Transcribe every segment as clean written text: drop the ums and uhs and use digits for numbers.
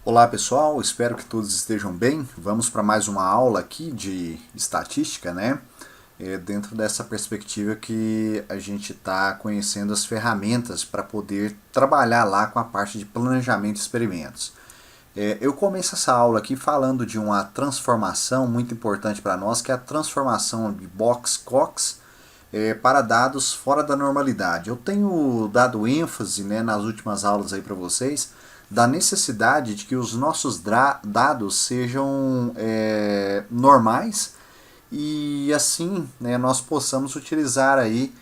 Olá pessoal, espero que todos estejam bem. Vamos para mais uma aula aqui de estatística, né? Dentro dessa perspectiva que a gente está conhecendo as ferramentas para poder trabalhar lá com a parte de planejamento de experimentos. Eu começo essa aula aqui falando de uma transformação muito importante para nós, que é a transformação de Box-Cox para dados fora da normalidade. Eu tenho dado ênfase, né, nas últimas aulas aí para vocês da necessidade de que os nossos dados sejam normais e assim, né, nós possamos utilizar aí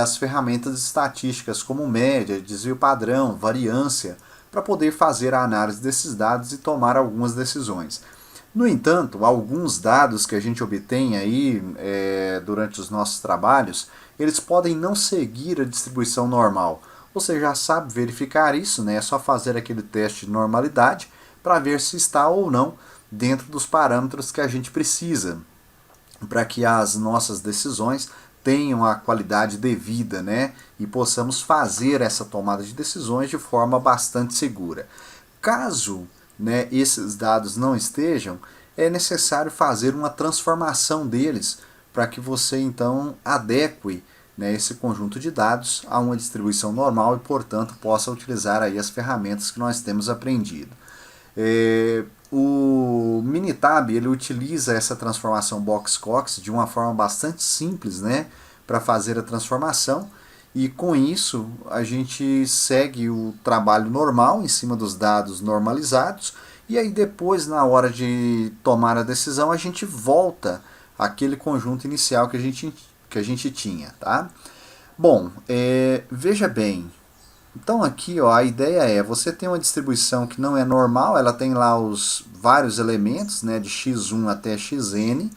as ferramentas estatísticas como média, desvio padrão, variância, para poder fazer a análise desses dados e tomar algumas decisões. No entanto, alguns dados que a gente obtém aí durante os nossos trabalhos, eles podem não seguir a distribuição normal. Você já sabe verificar isso, né? É só fazer aquele teste de normalidade para ver se está ou não dentro dos parâmetros que a gente precisa para que as nossas decisões tenham a qualidade devida, né? E possamos fazer essa tomada de decisões de forma bastante segura. Caso, né, esses dados não estejam, é necessário fazer uma transformação deles para que você então adeque, né, esse conjunto de dados a uma distribuição normal e, portanto, possa utilizar aí as ferramentas que nós temos aprendido. O Minitab ele utiliza essa transformação Box-Cox de uma forma bastante simples, né, para fazer a transformação, e com isso a gente segue o trabalho normal em cima dos dados normalizados, e aí depois, na hora de tomar a decisão, a gente volta àquele conjunto inicial que a gente tinha, tá? Bom, veja bem, então aqui ó, a ideia é, você tem uma distribuição que não é normal, ela tem lá os vários elementos, né, de x1 até xn,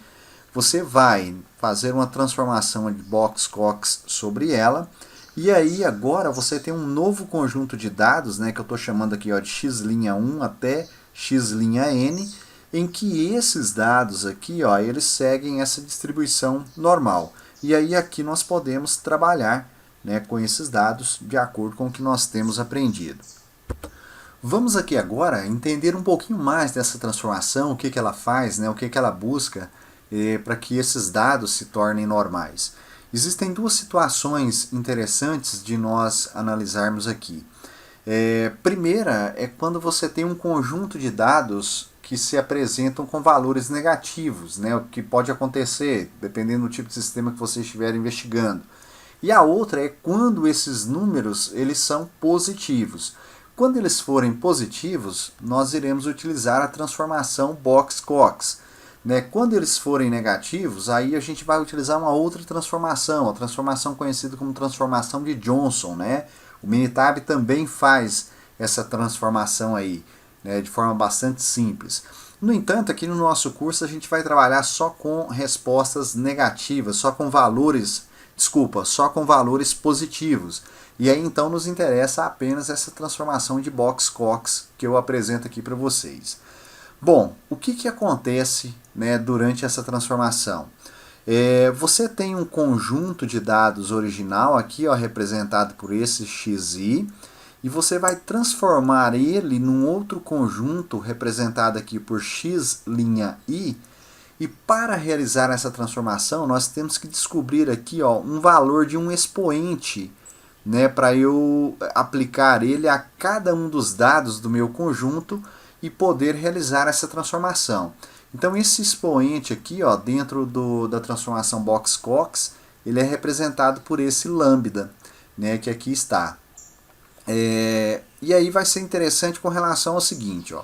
você vai fazer uma transformação de Box-Cox sobre ela, e aí agora você tem um novo conjunto de dados, né, que eu estou chamando aqui ó, de x'1 até x'n, em que esses dados aqui ó, eles seguem essa distribuição normal. E aí aqui nós podemos trabalhar, né, com esses dados de acordo com o que nós temos aprendido. Vamos aqui agora entender um pouquinho mais dessa transformação, o que ela faz, né, o que ela busca para que esses dados se tornem normais. Existem duas situações interessantes de nós analisarmos aqui. Primeira é quando você tem um conjunto de dados que se apresentam com valores negativos, né, o que pode acontecer dependendo do tipo de sistema que você estiver investigando. E a outra é quando esses números eles são positivos. Quando eles forem positivos, nós iremos utilizar a transformação Box-Cox. Né? Quando eles forem negativos, aí a gente vai utilizar uma outra transformação, a transformação conhecida como transformação de Johnson. Né? O Minitab também faz essa transformação aí, né, de forma bastante simples. No entanto, aqui no nosso curso a gente vai trabalhar só com respostas negativas, só com valores positivos. E aí então nos interessa apenas essa transformação de Box-Cox que eu apresento aqui para vocês. Bom, o que acontece, né, durante essa transformação? Você tem um conjunto de dados original aqui, ó, representado por esse xi, e você vai transformar ele num outro conjunto representado aqui por x'I, e para realizar essa transformação nós temos que descobrir aqui ó, um valor de um expoente, né, para eu aplicar ele a cada um dos dados do meu conjunto e poder realizar essa transformação. Então esse expoente aqui ó, dentro da transformação Box-Cox, ele é representado por esse lambda, né, que aqui está. E aí vai ser interessante com relação ao seguinte, ó,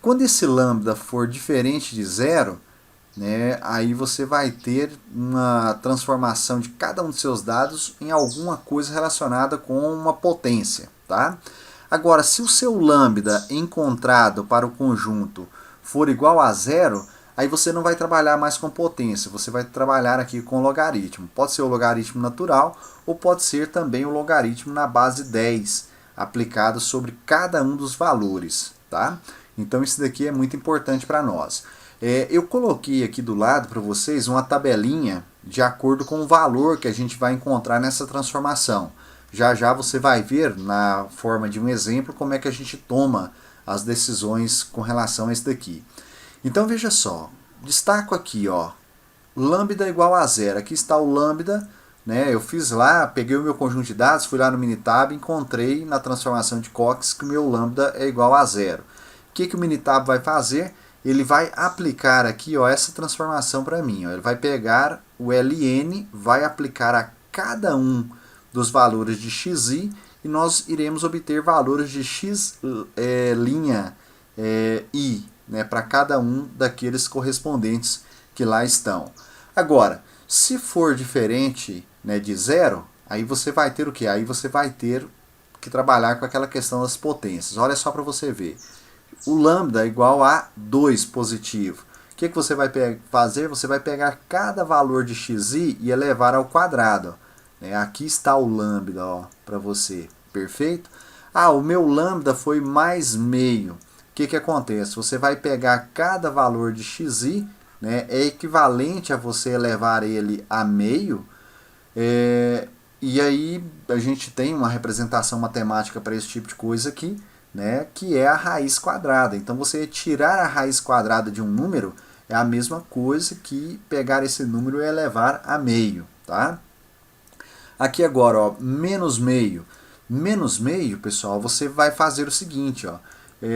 quando esse lambda for diferente de zero, né, aí você vai ter uma transformação de cada um dos seus dados em alguma coisa relacionada com uma potência. Tá? Agora, se o seu lambda encontrado para o conjunto for igual a zero, aí você não vai trabalhar mais com potência, você vai trabalhar aqui com logaritmo. Pode ser o logaritmo natural ou pode ser também o logaritmo na base 10, aplicado sobre cada um dos valores. Tá? Então isso daqui é muito importante para nós. Eu coloquei aqui do lado para vocês uma tabelinha de acordo com o valor que a gente vai encontrar nessa transformação. Já já você vai ver na forma de um exemplo como é que a gente toma as decisões com relação a isso daqui. Então veja só, destaco aqui, ó, lambda igual a zero. Aqui está o lambda, né? Eu fiz lá, peguei o meu conjunto de dados, fui lá no Minitab, encontrei na transformação de Cox que o meu lambda é igual a zero. O que o Minitab vai fazer? Ele vai aplicar aqui, ó, essa transformação para mim. Ó. Ele vai pegar o ln, vai aplicar a cada um dos valores de xi e nós iremos obter valores de x' i, né, para cada um daqueles correspondentes que lá estão. Agora, se for diferente, né, de zero, aí você vai ter o quê? Aí você vai ter que trabalhar com aquela questão das potências. Olha só para você ver. O lambda é igual a 2 positivo. O que você vai fazer? Você vai pegar cada valor de xi e elevar ao quadrado. Aqui está o lambda para você. Perfeito? Ah, o meu lambda foi mais meio. O que acontece? Você vai pegar cada valor de xi, né, é equivalente a você elevar ele a meio, e aí a gente tem uma representação matemática para esse tipo de coisa aqui, né, que é a raiz quadrada. Então você tirar a raiz quadrada de um número é a mesma coisa que pegar esse número e elevar a meio. Tá? Aqui agora, ó, menos meio. Menos meio, pessoal, você vai fazer o seguinte, ó.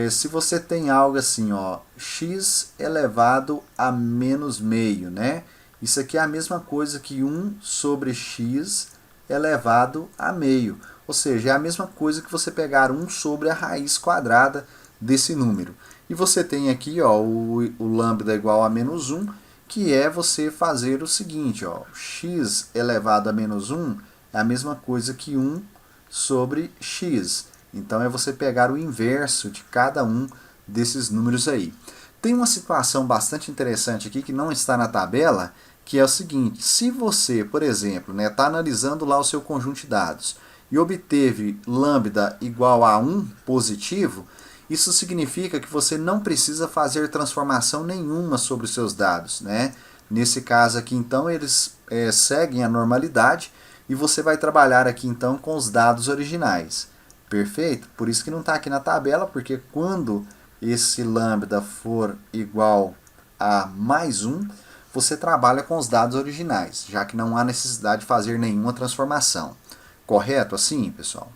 Se você tem algo assim, ó, x elevado a menos meio, né? Isso aqui é a mesma coisa que 1 sobre x elevado a meio. Ou seja, é a mesma coisa que você pegar 1 sobre a raiz quadrada desse número. E você tem aqui, ó, o lambda igual a menos 1, que é você fazer o seguinte, ó, x elevado a menos 1 é a mesma coisa que 1 sobre x. Então é você pegar o inverso de cada um desses números aí. Tem uma situação bastante interessante aqui que não está na tabela, que é o seguinte: se você, por exemplo, está analisando lá o seu conjunto de dados e obteve lambda igual a 1 positivo, isso significa que você não precisa fazer transformação nenhuma sobre os seus dados. Né? Nesse caso aqui, então, eles seguem a normalidade e você vai trabalhar aqui, então, com os dados originais. Perfeito? Por isso que não está aqui na tabela, porque quando esse lambda for igual a mais 1, você trabalha com os dados originais, já que não há necessidade de fazer nenhuma transformação. Correto assim, pessoal?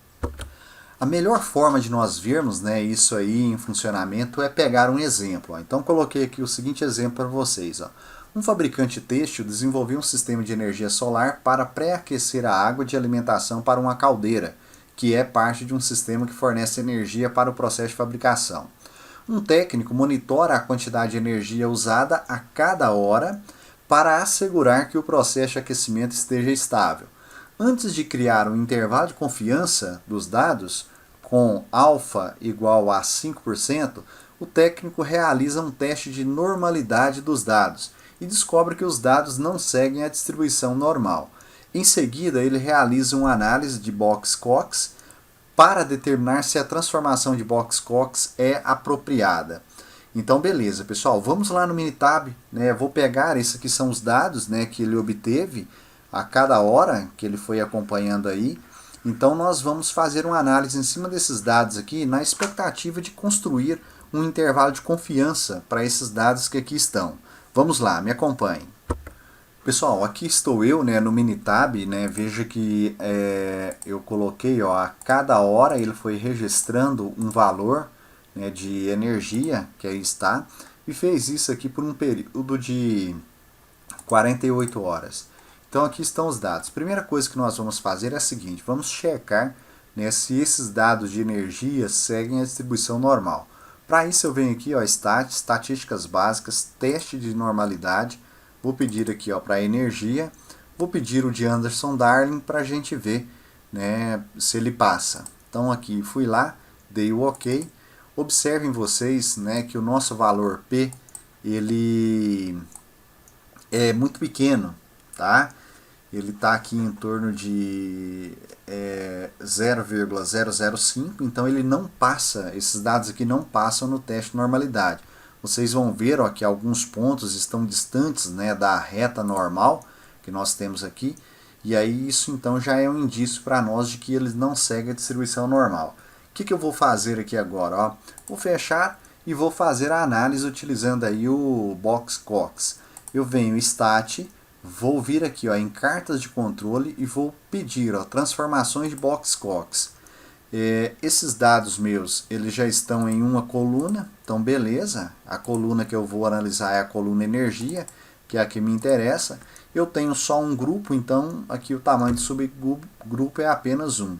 A melhor forma de nós vermos, né, isso aí em funcionamento é pegar um exemplo. Ó. Então, coloquei aqui o seguinte exemplo para vocês. Ó. Um fabricante têxtil desenvolveu um sistema de energia solar para pré-aquecer a água de alimentação para uma caldeira, que é parte de um sistema que fornece energia para o processo de fabricação. Um técnico monitora a quantidade de energia usada a cada hora para assegurar que o processo de aquecimento esteja estável. Antes de criar um intervalo de confiança dos dados, com alfa igual a 5%, o técnico realiza um teste de normalidade dos dados e descobre que os dados não seguem a distribuição normal. Em seguida, ele realiza uma análise de Box-Cox para determinar se a transformação de Box-Cox é apropriada. Então, beleza, pessoal, vamos lá no Minitab, né? Vou pegar, esses aqui são os dados, né, que ele obteve a cada hora que ele foi acompanhando aí. Então, nós vamos fazer uma análise em cima desses dados aqui, na expectativa de construir um intervalo de confiança para esses dados que aqui estão. Vamos lá, me acompanhem. Pessoal, aqui estou eu, né, no Minitab, né, veja que eu coloquei, ó, a cada hora ele foi registrando um valor, né, de energia, que aí está, e fez isso aqui por um período de 48 horas. Então aqui estão os dados. Primeira coisa que nós vamos fazer é a seguinte: vamos checar, né, se esses dados de energia seguem a distribuição normal. Para isso eu venho aqui, ó, estatísticas básicas, teste de normalidade. Vou pedir aqui para energia, vou pedir o de Anderson Darling para a gente ver, né, se ele passa. Então aqui fui lá, dei o OK. Observem vocês, né, que o nosso valor P ele é muito pequeno, tá? Ele está aqui em torno de 0,005, então ele não passa, esses dados aqui não passam no teste de normalidade. Vocês vão ver, ó, que alguns pontos estão distantes, né, da reta normal que nós temos aqui, e aí isso então já é um indício para nós de que eles não seguem a distribuição normal. O que eu vou fazer aqui agora? Ó? Vou fechar e vou fazer a análise utilizando aí o Boxcox. Eu venho Stat, vou vir aqui ó, em cartas de controle e vou pedir ó, transformações de Boxcox. Esses dados meus, eles já estão em uma coluna, então beleza. A coluna que eu vou analisar é a coluna energia, que é a que me interessa. Eu tenho só um grupo, então aqui o tamanho do subgrupo é apenas 1.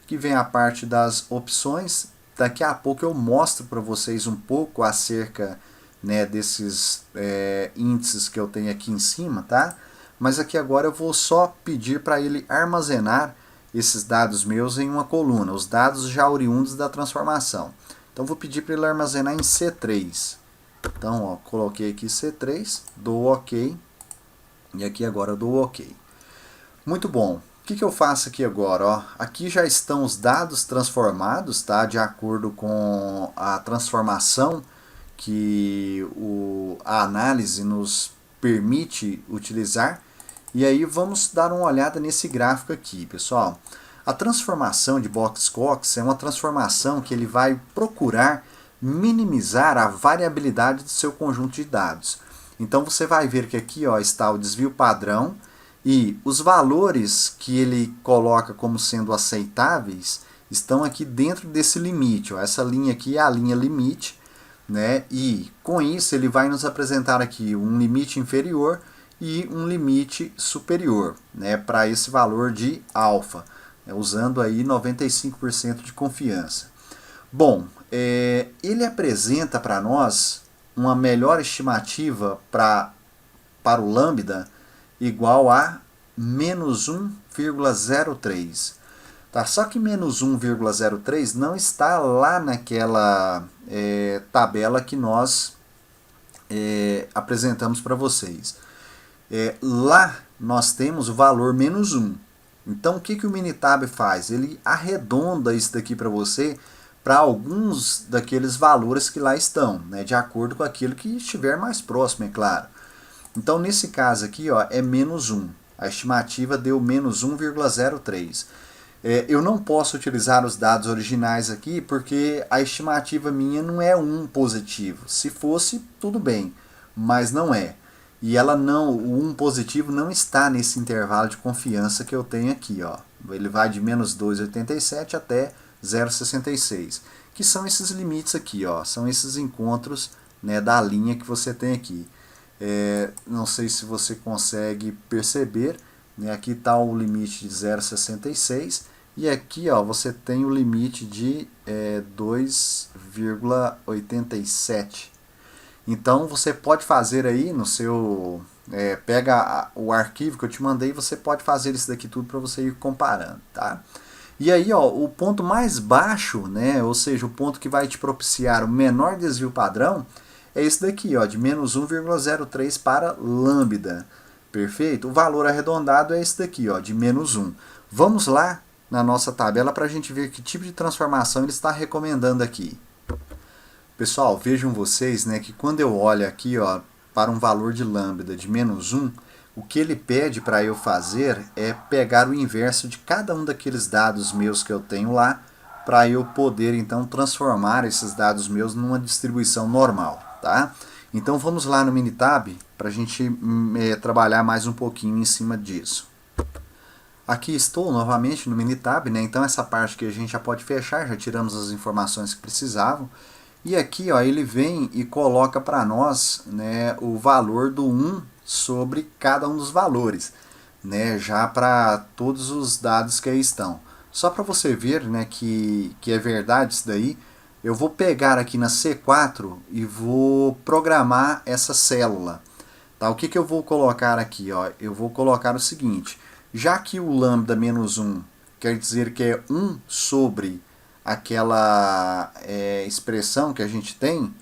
Aqui vem a parte das opções. Daqui a pouco eu mostro para vocês um pouco acerca né, desses índices que eu tenho aqui em cima, tá? Mas aqui agora eu vou só pedir para ele armazenar esses dados meus em uma coluna, os dados já oriundos da transformação. Então vou pedir para ele armazenar em C3. Então, ó, coloquei aqui C3, dou OK, e aqui agora eu dou OK. Muito bom. O que eu faço aqui agora? Ó? Aqui já estão os dados transformados, tá? De acordo com a transformação que a análise nos permite utilizar. E aí vamos dar uma olhada nesse gráfico aqui, pessoal. A transformação de Boxcox é uma transformação que ele vai procurar minimizar a variabilidade do seu conjunto de dados. Então você vai ver que aqui ó, está o desvio padrão e os valores que ele coloca como sendo aceitáveis estão aqui dentro desse limite. Ó. Essa linha aqui é a linha limite, né? E com isso ele vai nos apresentar aqui um limite inferior e um limite superior, né, para esse valor de alfa, né, usando aí 95% de confiança. Bom, ele apresenta para nós uma melhor estimativa para o lambda igual a menos 1,03. Tá? Só que menos 1,03 não está lá naquela tabela que nós apresentamos para vocês. Lá nós temos o valor menos 1. Então o que o Minitab faz? Ele arredonda isso daqui para você para alguns daqueles valores que lá estão, né, de acordo com aquilo que estiver mais próximo, é claro. Então nesse caso aqui ó, é menos 1. A estimativa deu menos 1,03. Eu não posso utilizar os dados originais aqui porque a estimativa minha não é 1 positivo. Se fosse, tudo bem, mas não é. E ela não, o 1 positivo não está nesse intervalo de confiança que eu tenho aqui. Ó. Ele vai de menos 2,87 até 0,66, que são esses limites aqui, ó, são esses encontros né, da linha que você tem aqui. Não sei se você consegue perceber, né, aqui está o limite de 0,66 e aqui ó, você tem o limite de 2,87. Então você pode fazer aí no seu... pega o arquivo que eu te mandei e você pode fazer isso daqui tudo para você ir comparando, tá? E aí ó, o ponto mais baixo, né, ou seja, o ponto que vai te propiciar o menor desvio padrão, é esse daqui, ó, de menos 1,03 para lambda. Perfeito? O valor arredondado é esse daqui, ó, de menos 1. Vamos lá na nossa tabela para a gente ver que tipo de transformação ele está recomendando aqui. Pessoal, vejam vocês né, que quando eu olho aqui ó, para um valor de lambda de menos 1, o que ele pede para eu fazer é pegar o inverso de cada um daqueles dados meus que eu tenho lá, para eu poder então transformar esses dados meus numa distribuição normal. Tá? Então vamos lá no Minitab para a gente trabalhar mais um pouquinho em cima disso. Aqui estou novamente no Minitab, né? Então essa parte que a gente já pode fechar, já tiramos as informações que precisavam. E aqui ó, ele vem e coloca para nós né, o valor do 1 sobre cada um dos valores, né, já para todos os dados que aí estão. Só para você ver né, que é verdade isso daí, eu vou pegar aqui na C4 e vou programar essa célula. Tá? O que eu vou colocar aqui? Ó? Eu vou colocar o seguinte, já que o lambda menos 1 quer dizer que é 1 sobre aquela expressão que a gente tem,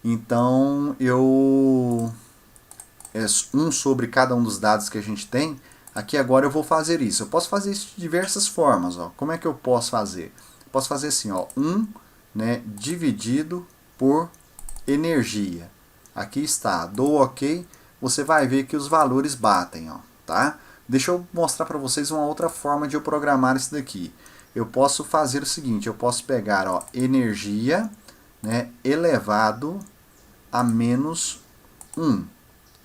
então eu... 1 sobre cada um dos dados que a gente tem, aqui agora eu vou fazer isso. Eu posso fazer isso de diversas formas. Ó. Como é que eu posso fazer? Eu posso fazer assim, ó, 1 né, dividido por energia. Aqui está, dou OK, você vai ver que os valores batem. Ó, tá? Deixa eu mostrar para vocês uma outra forma de eu programar isso daqui. eu posso fazer o seguinte, eu posso pegar, ó, energia, né, elevado a menos 1.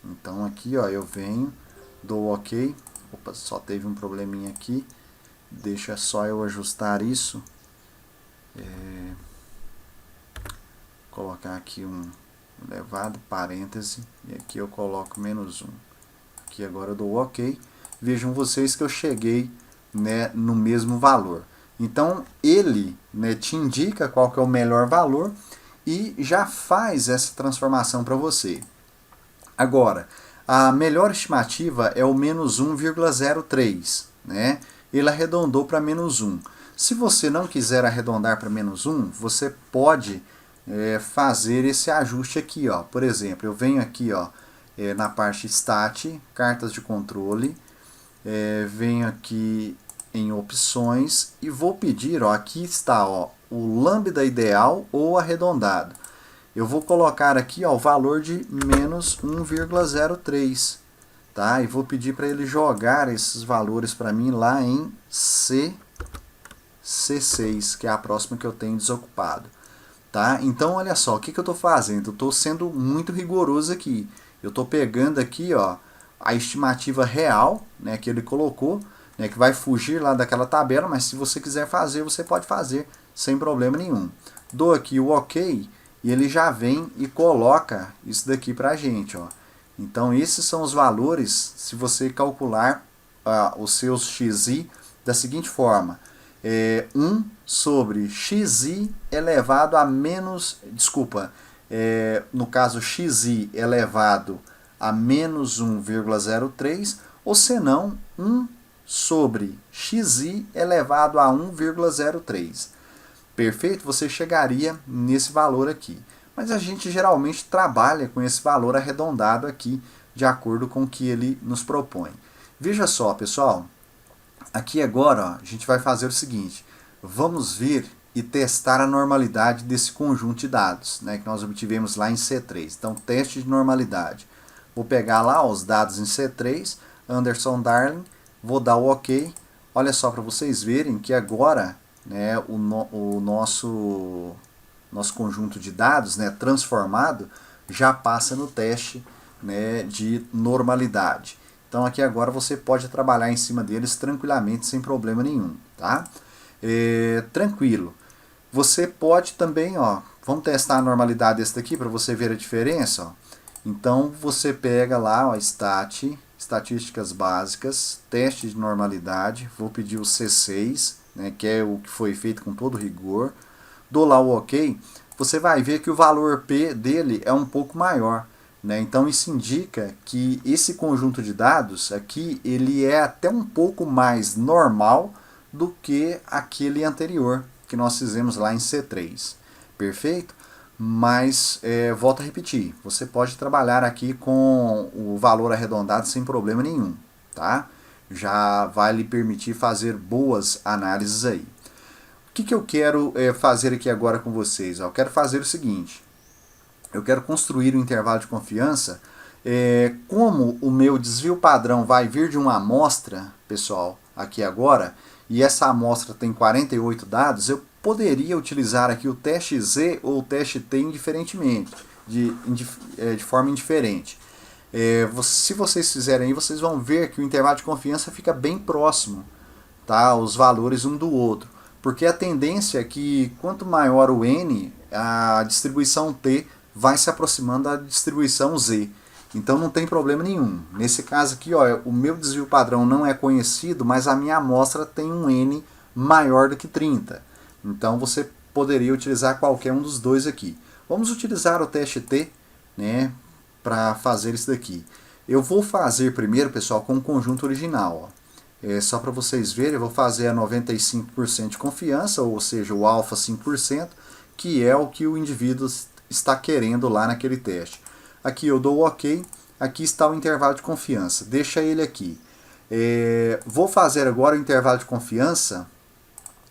Então aqui, ó, eu venho, dou OK. Opa, só teve um probleminha aqui. Deixa só eu ajustar isso. Colocar aqui um elevado, parêntese, e aqui eu coloco menos 1. Aqui agora eu dou OK. Vejam vocês que eu cheguei, né, no mesmo valor. Então ele, né, te indica qual que é o melhor valor e já faz essa transformação para você. Agora, a melhor estimativa é o menos 1,03, né? Ele arredondou para menos 1. Se você não quiser arredondar para menos 1, você pode fazer esse ajuste aqui, ó. Por exemplo, eu venho aqui, ó, na parte Stat, cartas de controle, venho aqui em opções e vou pedir, ó, aqui está, ó, o lambda ideal ou arredondado. Eu vou colocar aqui, ó, o valor de menos 1,03, tá? E vou pedir para ele jogar esses valores para mim lá em C6, que é a próxima que eu tenho desocupado. Tá? Então, olha só, o que eu estou fazendo? Eu estou sendo muito rigoroso aqui. Eu estou pegando aqui, ó, a estimativa real, né, que ele colocou, né, que vai fugir lá daquela tabela, mas se você quiser fazer, você pode fazer sem problema nenhum. Dou aqui o OK e ele já vem e coloca isso daqui para a gente. Ó. Então, esses são os valores se você calcular os seus XI da seguinte forma. 1 sobre xi elevado a menos, no caso xi elevado a menos 1,03, ou senão 1 sobre xi elevado a 1,03. Perfeito? Você chegaria nesse valor aqui. Mas a gente geralmente trabalha com esse valor arredondado aqui, de acordo com o que ele nos propõe. Veja só, pessoal. Aqui agora, ó, a gente vai fazer o seguinte, vamos vir e testar a normalidade desse conjunto de dados, né, que nós obtivemos lá em C3. Então, teste de normalidade. Vou pegar lá os dados em C3, Anderson Darling, vou dar o OK. Olha só para vocês verem que agora, né, o nosso conjunto de dados, né, transformado já passa no teste, né, de normalidade. Então aqui agora você pode trabalhar em cima deles tranquilamente, sem problema nenhum, tá? Tranquilo. Você pode também, ó, vamos testar a normalidade desse daqui para você ver a diferença, ó. Então você pega lá, ó, estatísticas básicas, teste de normalidade, vou pedir o C6, né, que é o que foi feito com todo rigor, dou lá o OK, você vai ver que o valor P dele é um pouco maior. Né? Então isso indica que esse conjunto de dados aqui ele é até um pouco mais normal do que aquele anterior que nós fizemos lá em C3. Perfeito? Mas, volto a repetir, você pode trabalhar aqui com o valor arredondado sem problema nenhum. Tá? Já vai lhe permitir fazer boas análises aí. O que eu quero fazer aqui agora com vocês? Eu quero fazer o seguinte. Eu quero construir um intervalo de confiança. Como o meu desvio padrão vai vir de uma amostra, pessoal, aqui agora, e essa amostra tem 48 dados, eu poderia utilizar aqui o teste Z ou o teste T indiferentemente, de forma indiferente. Se vocês fizerem aí, vocês vão ver que o intervalo de confiança fica bem próximo, tá, os valores um do outro. Porque a tendência é que quanto maior o N, a distribuição T vai se aproximando da distribuição Z. Então não tem problema nenhum. Nesse caso aqui, ó, o meu desvio padrão não é conhecido, mas a minha amostra tem um N maior do que 30. Então você poderia utilizar qualquer um dos dois aqui. Vamos utilizar o teste T, né, para fazer isso daqui. Eu vou fazer primeiro, pessoal, com o conjunto original. Ó. Só para vocês verem, eu vou fazer a 95% de confiança, ou seja, o alfa 5%, que é o que o indivíduo está querendo lá naquele teste. Aqui eu dou o OK, aqui está o intervalo de confiança, deixa ele aqui. Vou fazer agora o intervalo de confiança,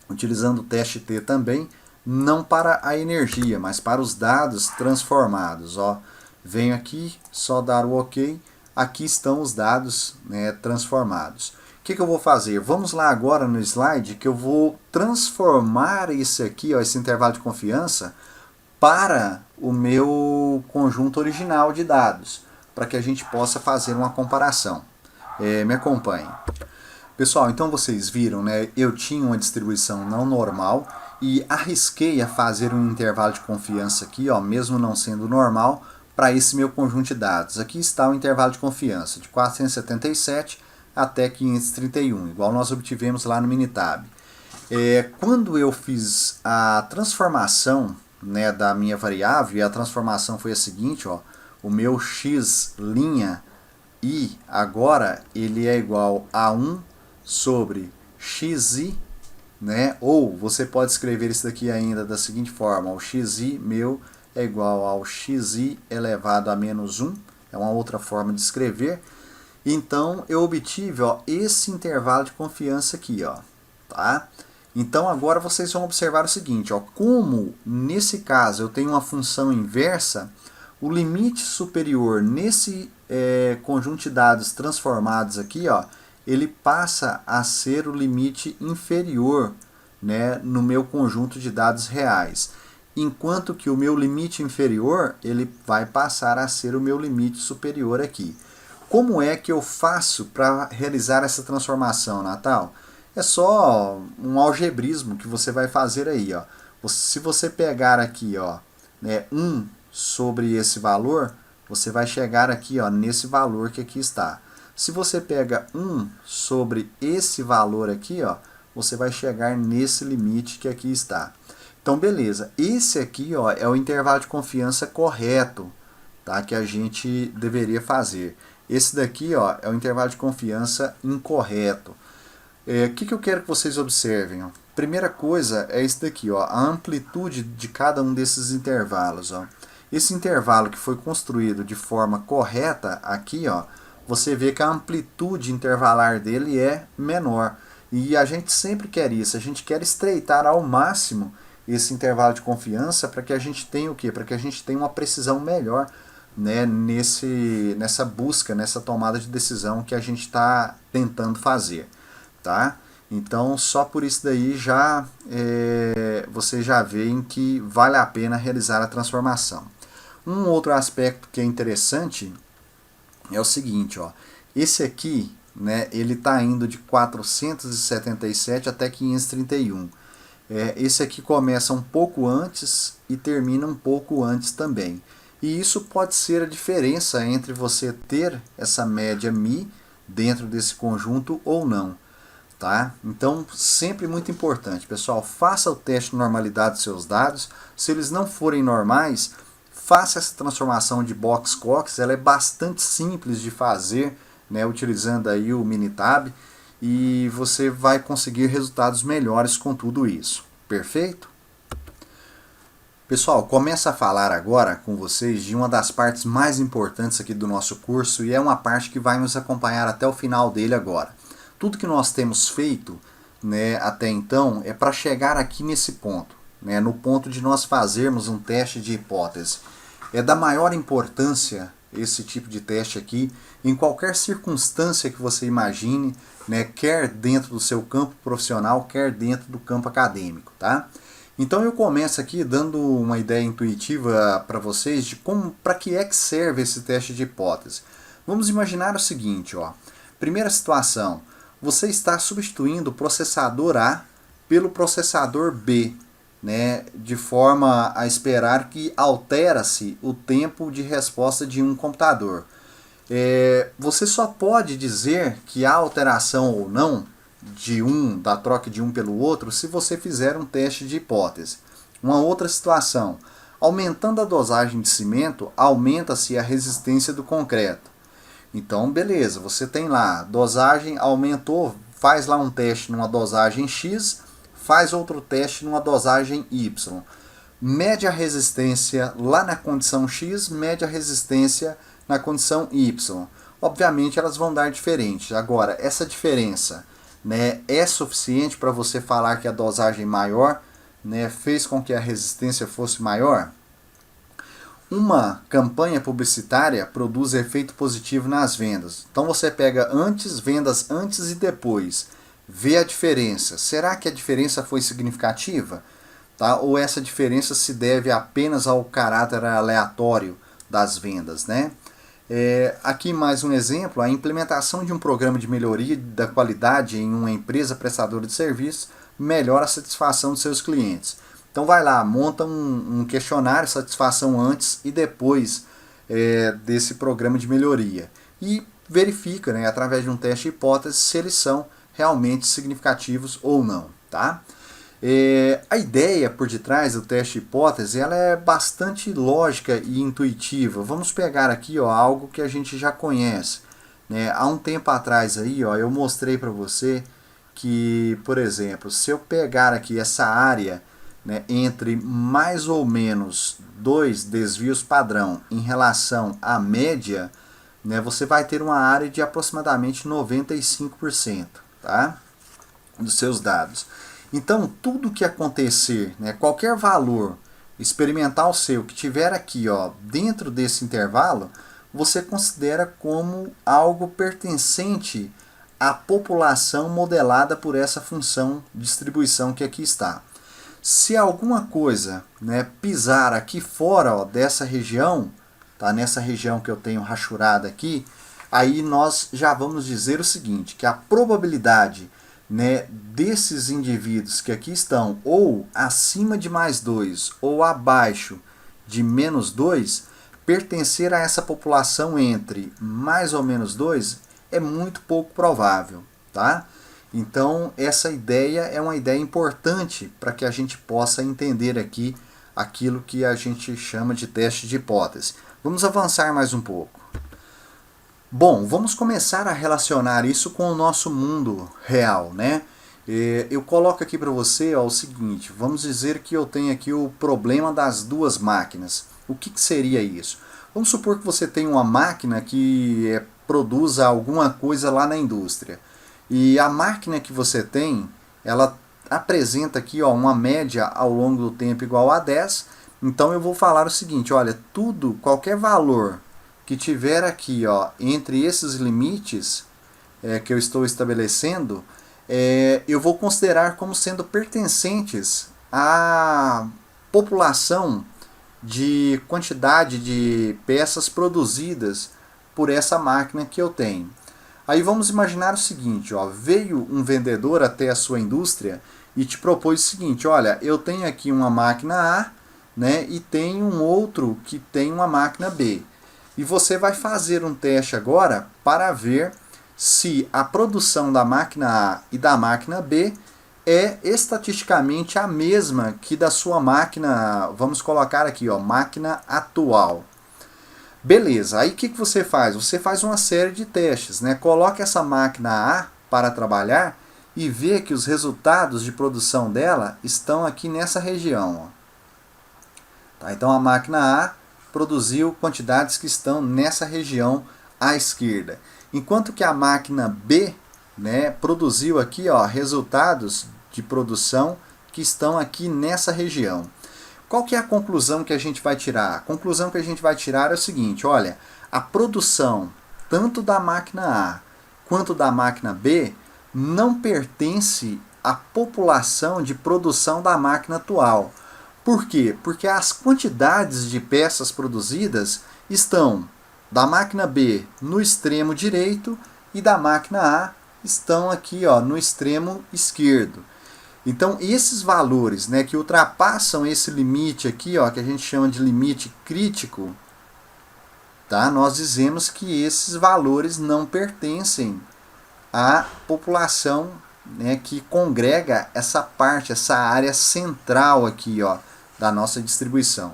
utilizando o teste T também, não para a energia, mas para os dados transformados. Ó. Venho aqui, só dar o OK, aqui estão os dados, né, transformados. O que eu vou fazer? Vamos lá agora no slide que eu vou transformar esse aqui, ó, esse intervalo de confiança, para o meu conjunto original de dados, para que a gente possa fazer uma comparação. Me acompanhe. Pessoal, então vocês viram, né? Eu tinha uma distribuição não normal e arrisquei a fazer um intervalo de confiança aqui, ó, mesmo não sendo normal, para esse meu conjunto de dados. Aqui está o intervalo de confiança, de 477 até 531, igual nós obtivemos lá no Minitab. Quando eu fiz a transformação, né, da minha variável, e a transformação foi a seguinte, ó, o meu x' i agora ele é igual a 1 sobre xi, né? Ou você pode escrever isso daqui ainda da seguinte forma, o xi meu é igual ao xi elevado a menos 1, é uma outra forma de escrever. Então eu obtive, ó, esse intervalo de confiança aqui, ó, tá? Então agora vocês vão observar o seguinte, ó, como nesse caso eu tenho uma função inversa, o limite superior nesse conjunto de dados transformados aqui, ó, ele passa a ser o limite inferior, né, no meu conjunto de dados reais. Enquanto que o meu limite inferior, ele vai passar a ser o meu limite superior aqui. Como é que eu faço para realizar essa transformação, Natal? É só um algebrismo que você vai fazer aí, ó. Se você pegar aqui, ó, né, 1 sobre esse valor, você vai chegar aqui, ó, nesse valor que aqui está. Se você pega 1 sobre esse valor aqui, ó, você vai chegar nesse limite que aqui está. Então, beleza. Esse aqui, ó, é o intervalo de confiança correto, tá, que a gente deveria fazer. Esse daqui, ó, é o intervalo de confiança incorreto. O que eu quero que vocês observem? Ó? Primeira coisa é isso daqui, ó, a amplitude de cada um desses intervalos. Ó. Esse intervalo que foi construído de forma correta aqui, ó, você vê que a amplitude intervalar dele é menor. E a gente sempre quer isso, a gente quer estreitar ao máximo esse intervalo de confiança para que a gente tenha o quê? Para que a gente tenha uma precisão melhor, né, nessa busca, nessa tomada de decisão que a gente está tentando fazer. Tá? Então, só por isso daí já vocês já veem que vale a pena realizar a transformação. Um outro aspecto que é interessante é o seguinte, ó, esse aqui, né, ele está indo de 477 até 531. Esse aqui começa um pouco antes e termina um pouco antes também. E isso pode ser a diferença entre você ter essa média mi dentro desse conjunto ou não. Tá? Então, sempre muito importante, pessoal, faça o teste de normalidade dos seus dados. Se eles não forem normais, faça essa transformação de Box-Cox, ela é bastante simples de fazer, né, utilizando aí o Minitab, e você vai conseguir resultados melhores com tudo isso. Perfeito? Pessoal, começo a falar agora com vocês de uma das partes mais importantes aqui do nosso curso, e é uma parte que vai nos acompanhar até o final dele agora. Tudo que nós temos feito, né, até então é para chegar aqui nesse ponto, né, no ponto de nós fazermos um teste de hipótese. É da maior importância esse tipo de teste aqui, em qualquer circunstância que você imagine, né, quer dentro do seu campo profissional, quer dentro do campo acadêmico. Tá? Então eu começo aqui dando uma ideia intuitiva para vocês de para que é que serve esse teste de hipótese. Vamos imaginar o seguinte, ó. Primeira situação. Você está substituindo o processador A pelo processador B, né, de forma a esperar que altera-se o tempo de resposta de um computador. Você só pode dizer que há alteração ou não da troca de um pelo outro se você fizer um teste de hipótese. Uma outra situação, aumentando a dosagem de cimento, aumenta-se a resistência do concreto. Então, beleza, você tem lá, dosagem aumentou, faz lá um teste numa dosagem X, faz outro teste numa dosagem Y. Mede a resistência lá na condição X, mede a resistência na condição Y. Obviamente elas vão dar diferente. Agora, essa diferença, né, é suficiente para você falar que a dosagem maior, né, fez com que a resistência fosse maior? uma campanha publicitária produz efeito positivo nas vendas. Então você pega vendas antes e depois, vê a diferença. Será que a diferença foi significativa? Tá? Ou essa diferença se deve apenas ao caráter aleatório das vendas, né? Aqui mais um exemplo, a implementação de um programa de melhoria da qualidade em uma empresa prestadora de serviços melhora a satisfação de seus clientes. Então vai lá, monta um questionário, satisfação antes e depois desse programa de melhoria. E verifica, né, através de um teste de hipótese, se eles são realmente significativos ou não. Tá? A ideia por detrás do teste de hipótese ela é bastante lógica e intuitiva. Vamos pegar aqui algo que a gente já conhece. Né? Há um tempo atrás aí, eu mostrei para você que, por exemplo, se eu pegar aqui essa área, né, entre mais ou menos 2 desvios padrão em relação à média, né, você vai ter uma área de aproximadamente 95%, tá? Dos seus dados. Então, tudo que acontecer, né, qualquer valor experimental seu que tiver aqui dentro desse intervalo, você considera como algo pertencente à população modelada por essa função de distribuição que aqui está. Se alguma coisa, né, pisar aqui fora dessa região, tá, nessa região que eu tenho rachurada aqui, aí nós já vamos dizer o seguinte, que a probabilidade, né, desses indivíduos que aqui estão ou acima de +2 ou abaixo de -2 pertencer a essa população entre mais ou menos 2 é muito pouco provável, tá? Então essa ideia é uma ideia importante para que a gente possa entender aqui aquilo que a gente chama de teste de hipótese. Vamos avançar mais um pouco. Bom, vamos começar a relacionar isso com o nosso mundo real, né? Eu coloco aqui para você o seguinte, vamos dizer que eu tenho aqui o problema das duas máquinas. O que seria isso? Vamos supor que você tem uma máquina que produza alguma coisa lá na indústria. E a máquina que você tem, ela apresenta aqui uma média ao longo do tempo igual a 10. Então eu vou falar o seguinte, olha, qualquer valor que tiver aqui entre esses limites que eu estou estabelecendo, eu vou considerar como sendo pertencentes à população de quantidade de peças produzidas por essa máquina que eu tenho. Aí vamos imaginar o seguinte, veio um vendedor até a sua indústria e te propôs o seguinte, olha, eu tenho aqui uma máquina A, né, e tem um outro que tem uma máquina B. E você vai fazer um teste agora para ver se a produção da máquina A e da máquina B é estatisticamente a mesma que da sua máquina, vamos colocar aqui, máquina atual. Beleza, aí o que você faz? Você faz uma série de testes, né? Coloca essa máquina A para trabalhar e vê que os resultados de produção dela estão aqui nessa região. Tá? Então a máquina A produziu quantidades que estão nessa região à esquerda. Enquanto que a máquina B, né, produziu aqui resultados de produção que estão aqui nessa região. Qual que é a conclusão que a gente vai tirar? A conclusão que a gente vai tirar é o seguinte, olha, a produção tanto da máquina A quanto da máquina B não pertence à população de produção da máquina atual. Por quê? Porque as quantidades de peças produzidas estão da máquina B no extremo direito e da máquina A estão aqui no extremo esquerdo. Então esses valores, né, que ultrapassam esse limite aqui, que a gente chama de limite crítico, tá? Nós dizemos que esses valores não pertencem à população, né, que congrega essa parte, essa área central aqui, da nossa distribuição.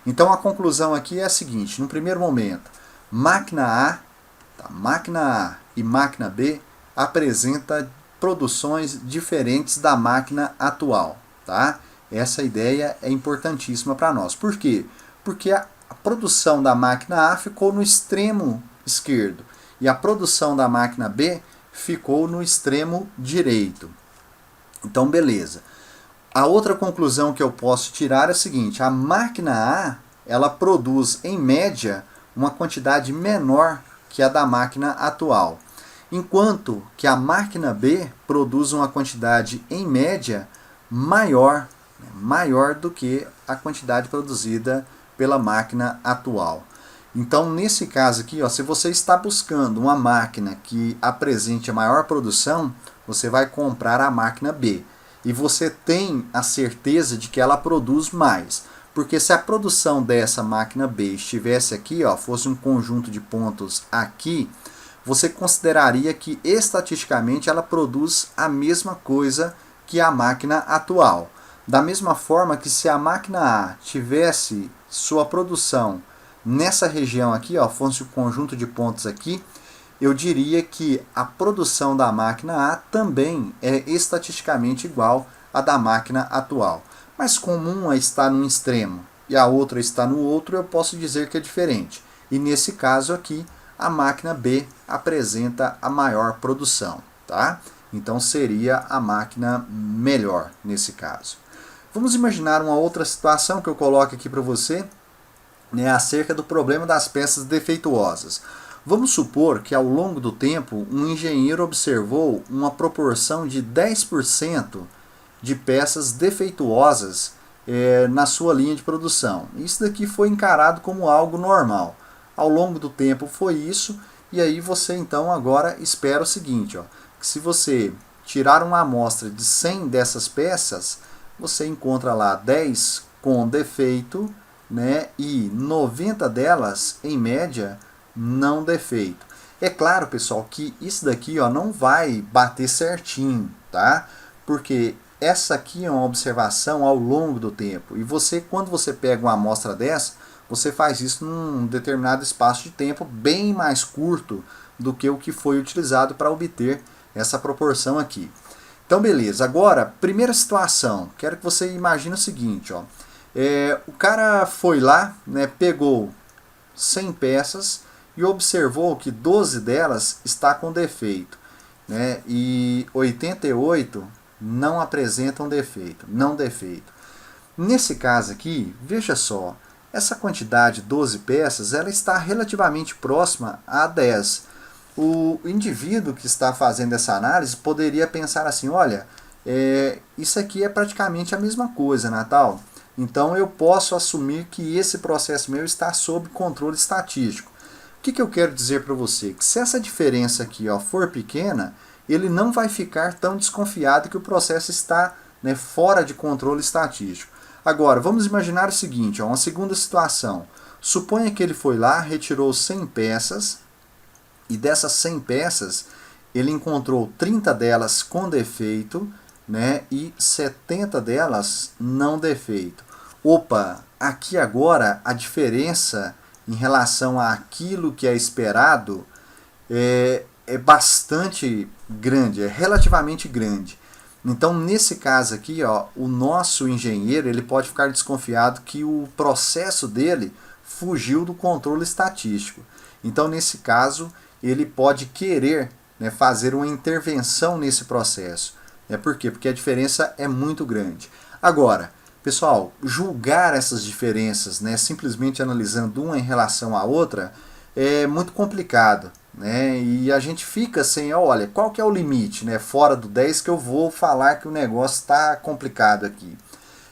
Então a conclusão aqui é a seguinte, no primeiro momento, máquina A e máquina B apresenta produções diferentes da máquina atual, tá? Essa ideia é importantíssima para nós. Por quê? Porque a produção da máquina A ficou no extremo esquerdo e a produção da máquina B ficou no extremo direito. Então, beleza. A outra conclusão que eu posso tirar é a seguinte, a máquina A ela produz, em média, uma quantidade menor que a da máquina atual, enquanto que a máquina B produz uma quantidade, em média, maior do que a quantidade produzida pela máquina atual. Então, nesse caso aqui, ó, se você está buscando uma máquina que apresente a maior produção, você vai comprar a máquina B. E você tem a certeza de que ela produz mais. Porque se a produção dessa máquina B estivesse aqui, ó, fosse um conjunto de pontos aqui, você consideraria que estatisticamente ela produz a mesma coisa que a máquina atual. Da mesma forma que se a máquina A tivesse sua produção nessa região aqui, ó, fosse um conjunto de pontos aqui, eu diria que a produção da máquina A também é estatisticamente igual à da máquina atual. Mas como uma está num extremo e a outra está no outro, eu posso dizer que é diferente. E nesse caso aqui, a máquina B apresenta a maior produção, tá? Então seria a máquina melhor nesse caso. Vamos imaginar uma outra situação que eu coloco aqui para você, né, acerca do problema das peças defeituosas. Vamos supor que ao longo do tempo um engenheiro observou uma proporção de 10% de peças defeituosas na sua linha de produção. Isso daqui foi encarado como algo normal. Ao longo do tempo foi isso, e aí você então agora espera o seguinte, ó, que se você tirar uma amostra de 100 dessas peças, você encontra lá 10 com defeito, né, e 90 delas, em média, não defeito. É claro, pessoal, que isso daqui, ó, não vai bater certinho, tá? Porque essa aqui é uma observação ao longo do tempo. E você, quando você pega uma amostra dessa, você faz isso num determinado espaço de tempo bem mais curto do que o que foi utilizado para obter essa proporção aqui. Então, beleza. Agora, primeira situação. Quero que você imagine o seguinte, ó. O cara foi lá, né, pegou 100 peças e observou que 12 delas está com defeito, né, e 88 não apresentam defeito, não defeito. Nesse caso aqui, veja só, essa quantidade, 12 peças, ela está relativamente próxima a 10. O indivíduo que está fazendo essa análise poderia pensar assim, olha, isso aqui é praticamente a mesma coisa, Natal. Então eu posso assumir que esse processo meu está sob controle estatístico. O que eu quero dizer para você? Que se essa diferença aqui, ó, for pequena, ele não vai ficar tão desconfiado que o processo está, né, fora de controle estatístico. Agora, vamos imaginar o seguinte, ó, uma segunda situação. Suponha que ele foi lá, retirou 100 peças, e dessas 100 peças, ele encontrou 30 delas com defeito, né, e 70 delas não defeito. Opa, aqui agora a diferença em relação àquilo que é esperado é bastante grande, é relativamente grande. Então, nesse caso aqui, ó, o nosso engenheiro ele pode ficar desconfiado que o processo dele fugiu do controle estatístico. Então, nesse caso, ele pode querer, né, fazer uma intervenção nesse processo. Por quê? Porque a diferença é muito grande. Agora, pessoal, julgar essas diferenças, né, simplesmente analisando uma em relação à outra, é muito complicado, né? E a gente fica sem, olha, qual que é o limite, né, fora do 10 que eu vou falar que o negócio está complicado aqui.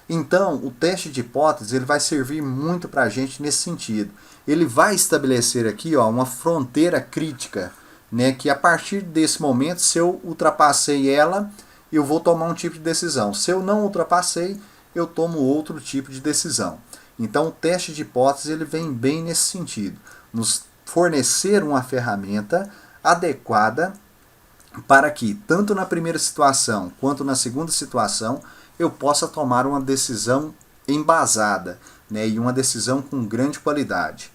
Então, o teste de hipótese ele vai servir muito para a gente nesse sentido. Ele vai estabelecer aqui, ó, uma fronteira crítica, né, que a partir desse momento, se eu ultrapassei ela, eu vou tomar um tipo de decisão. Se eu não ultrapassei, eu tomo outro tipo de decisão. Então, o teste de hipótese ele vem bem nesse sentido, nos fornecer uma ferramenta adequada para que, tanto na primeira situação quanto na segunda situação, eu possa tomar uma decisão embasada, né, e uma decisão com grande qualidade.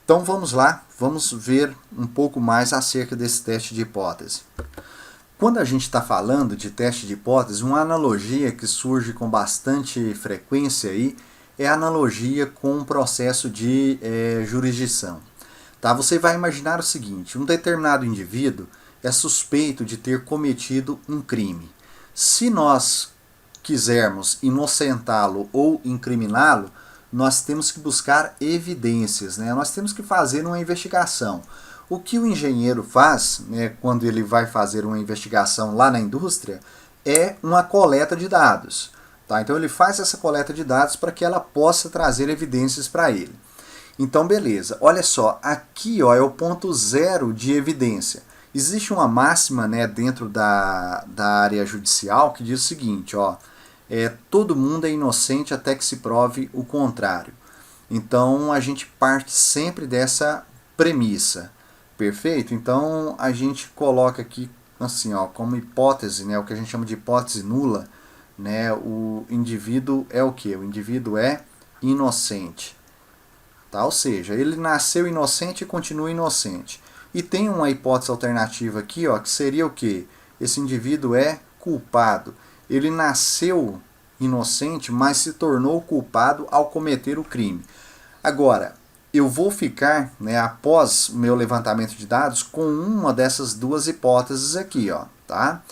Então vamos lá, vamos ver um pouco mais acerca desse teste de hipótese. Quando a gente está falando de teste de hipótese, uma analogia que surge com bastante frequência aí é a analogia com o processo de jurisdição. Tá? Você vai imaginar o seguinte, um determinado indivíduo é suspeito de ter cometido um crime. Se nós quisermos inocentá-lo ou incriminá-lo, nós temos que buscar evidências, né? Nós temos que fazer uma investigação. O que o engenheiro faz, né, quando ele vai fazer uma investigação lá na indústria é uma coleta de dados. Tá? Então ele faz essa coleta de dados para que ela possa trazer evidências para ele. Então beleza, olha só, aqui ó, é o ponto zero de evidência. Existe uma máxima, né, dentro da área judicial que diz o seguinte, ó, todo mundo é inocente até que se prove o contrário. Então a gente parte sempre dessa premissa, perfeito? Então a gente coloca aqui assim, ó, como hipótese, né, o que a gente chama de hipótese nula, né, o indivíduo é o quê? O indivíduo é inocente. Tá? Ou seja, ele nasceu inocente e continua inocente. E tem uma hipótese alternativa aqui, ó, que seria o quê? Esse indivíduo é culpado. Ele nasceu inocente, mas se tornou culpado ao cometer o crime. Agora, eu vou ficar, né, após o meu levantamento de dados, com uma dessas duas hipóteses aqui, ó, tá?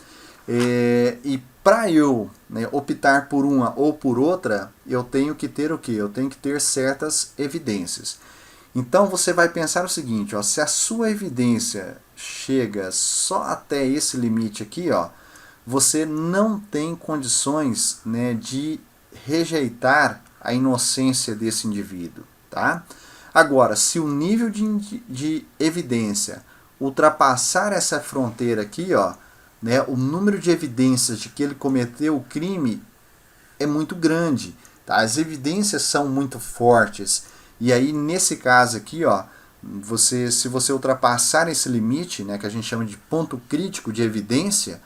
E para eu, né, optar por uma ou por outra, eu tenho que ter o quê? Eu tenho que ter certas evidências. Então você vai pensar o seguinte, ó, se a sua evidência chega só até esse limite aqui, ó, você não tem condições, né, de rejeitar a inocência desse indivíduo. Tá? Agora, se o nível de evidência ultrapassar essa fronteira aqui, ó, né, o número de evidências de que ele cometeu o crime é muito grande. Tá? As evidências são muito fortes. E aí, nesse caso aqui, ó, se você ultrapassar esse limite, né, que a gente chama de ponto crítico de evidência,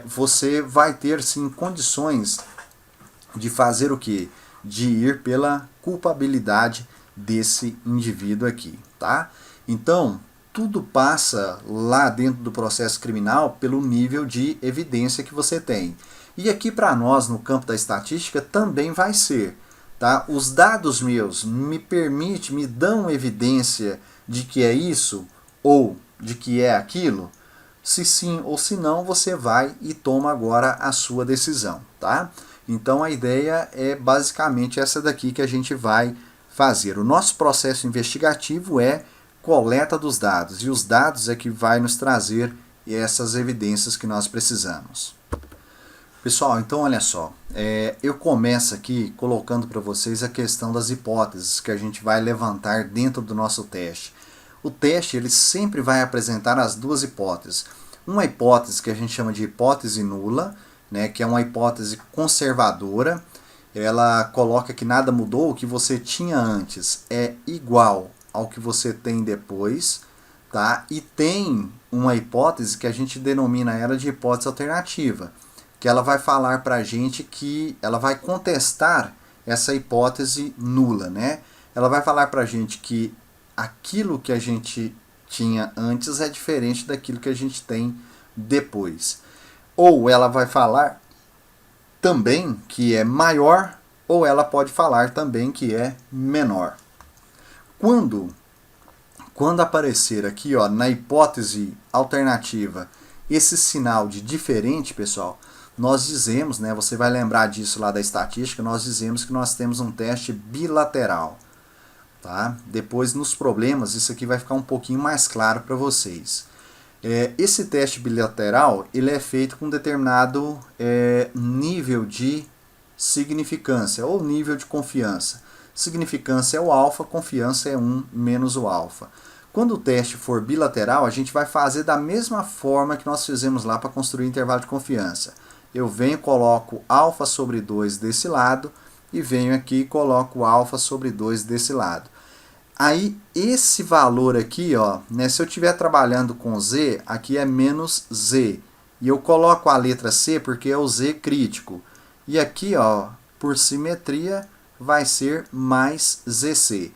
você vai ter sim condições de fazer o quê? De ir pela culpabilidade desse indivíduo aqui, tá? Então, tudo passa lá dentro do processo criminal pelo nível de evidência que você tem. E aqui para nós, no campo da estatística, também vai ser. Tá? Os dados meus me dão evidência de que é isso ou de que é aquilo? Se sim ou se não, você vai e toma agora a sua decisão. Tá? Então a ideia é basicamente essa daqui que a gente vai fazer. O nosso processo investigativo é coleta dos dados, e os dados é que vai nos trazer essas evidências que nós precisamos. Pessoal, então olha só, eu começo aqui colocando para vocês a questão das hipóteses que a gente vai levantar dentro do nosso teste. O teste ele sempre vai apresentar as duas hipóteses. Uma hipótese que a gente chama de hipótese nula, né, que é uma hipótese conservadora, ela coloca que nada mudou, o que você tinha antes é igual ao que você tem depois, tá? E tem uma hipótese que a gente denomina ela de hipótese alternativa, que ela vai falar para a gente que ela vai contestar essa hipótese nula, né? Ela vai falar para a gente que aquilo que a gente tinha antes é diferente daquilo que a gente tem depois. Ou ela vai falar também que é maior, ou ela pode falar também que é menor. Quando aparecer aqui, ó, na hipótese alternativa esse sinal de diferente, pessoal, nós dizemos, né, você vai lembrar disso lá da estatística, nós dizemos que nós temos um teste bilateral. Tá? Depois nos problemas isso aqui vai ficar um pouquinho mais claro para vocês. Esse teste bilateral ele é feito com um determinado nível de significância ou nível de confiança. Significância é o alfa, confiança é 1 menos o alfa. Quando o teste for bilateral, a gente vai fazer da mesma forma que nós fizemos lá para construir o intervalo de confiança. Eu venho e coloco alfa sobre 2 desse lado e venho aqui e coloco alfa sobre 2 desse lado. Aí esse valor aqui, ó, né, se eu estiver trabalhando com Z, aqui é menos Z. E eu coloco a letra C porque é o Z crítico. E aqui, ó, por simetria, vai ser mais ZC.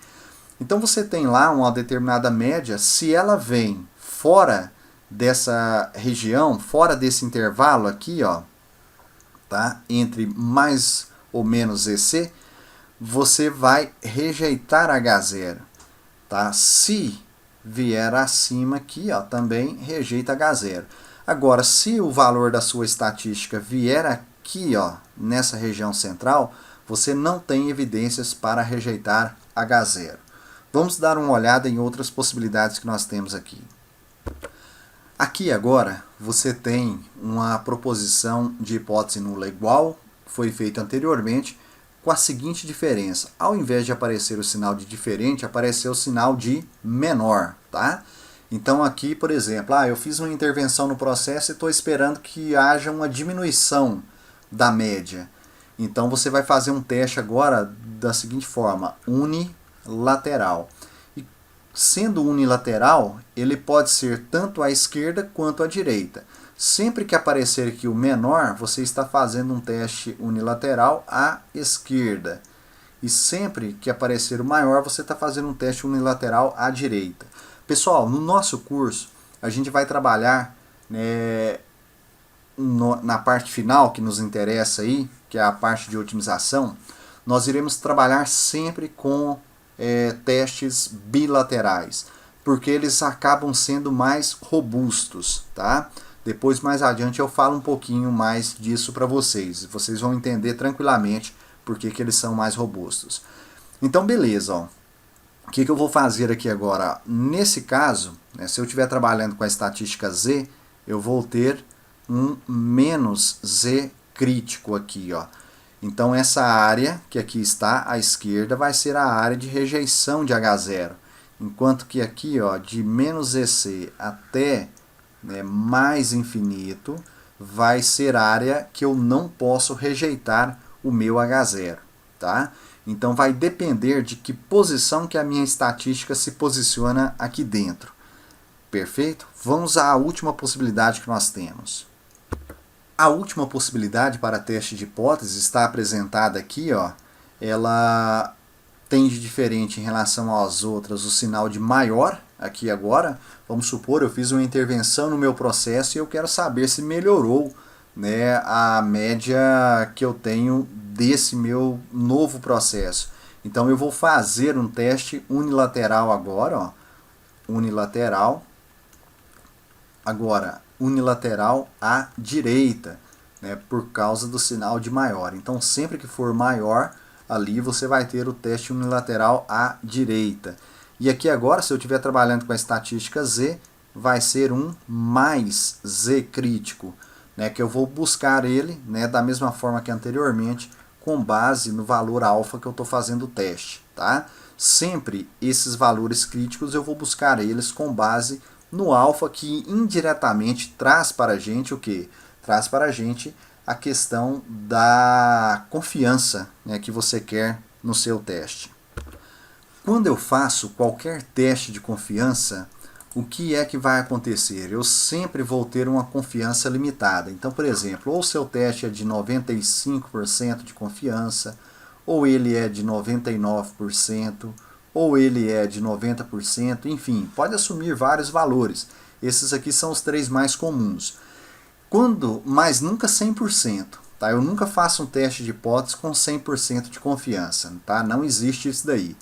Então você tem lá uma determinada média, se ela vem fora dessa região, fora desse intervalo aqui, ó, tá, entre mais ou menos ZC, você vai rejeitar H0. Tá? Se vier acima aqui, ó, também rejeita H0. Agora, se o valor da sua estatística vier aqui, ó, nessa região central, você não tem evidências para rejeitar H0. Vamos dar uma olhada em outras possibilidades que nós temos aqui. Aqui agora você tem uma proposição de hipótese nula igual, foi feito anteriormente, com a seguinte diferença: ao invés de aparecer o sinal de diferente, apareceu o sinal de menor, tá? Então aqui, por exemplo, eu fiz uma intervenção no processo e estou esperando que haja uma diminuição da média. Então você vai fazer um teste agora da seguinte forma: unilateral. E sendo unilateral, ele pode ser tanto à esquerda quanto à direita. Sempre que aparecer aqui o menor, você está fazendo um teste unilateral à esquerda. E sempre que aparecer o maior, você está fazendo um teste unilateral à direita. Pessoal, no nosso curso, a gente vai trabalhar, né, na parte final que nos interessa aí, que é a parte de otimização, nós iremos trabalhar sempre com testes bilaterais, porque eles acabam sendo mais robustos, tá? Depois, mais adiante, eu falo um pouquinho mais disso para vocês. Vocês vão entender tranquilamente por que eles são mais robustos. Então, beleza, ó. O que eu vou fazer aqui agora? Nesse caso, né, se eu estiver trabalhando com a estatística Z, eu vou ter um menos Z crítico aqui, ó. Então essa área que aqui está à esquerda vai ser a área de rejeição de H0, enquanto que aqui, ó, de menos EC até, né, mais infinito vai ser a área que eu não posso rejeitar o meu H0, tá? Então vai depender de que posição que a minha estatística se posiciona aqui dentro. Perfeito? Vamos à última possibilidade que nós temos. A última possibilidade para teste de hipótese está apresentada aqui, ó. Ela tem de diferente em relação às outras o sinal de maior, aqui agora. Vamos supor, eu fiz uma intervenção no meu processo e eu quero saber se melhorou, né, a média que eu tenho desse meu novo processo. Então eu vou fazer um teste unilateral agora, ó. Unilateral. Agora, unilateral à direita, né, por causa do sinal de maior. Então sempre que for maior, ali você vai ter o teste unilateral à direita. E aqui agora, se eu estiver trabalhando com a estatística Z, vai ser um mais Z crítico, né, que eu vou buscar ele, né, da mesma forma que anteriormente, com base no valor alfa que eu estou fazendo o teste. Tá? Sempre esses valores críticos eu vou buscar eles com base no alfa, que indiretamente traz para a gente o quê? Traz para a gente a questão da confiança, né, que você quer no seu teste. Quando eu faço qualquer teste de confiança, o que é que vai acontecer? Eu sempre vou ter uma confiança limitada. Então, por exemplo, ou o seu teste é de 95% de confiança, ou ele é de 99%, ou ele é de 90%, enfim, pode assumir vários valores. Esses aqui são os três mais comuns. Mas nunca 100%. Tá? Eu nunca faço um teste de hipótese com 100% de confiança. Tá? Não existe isso daí.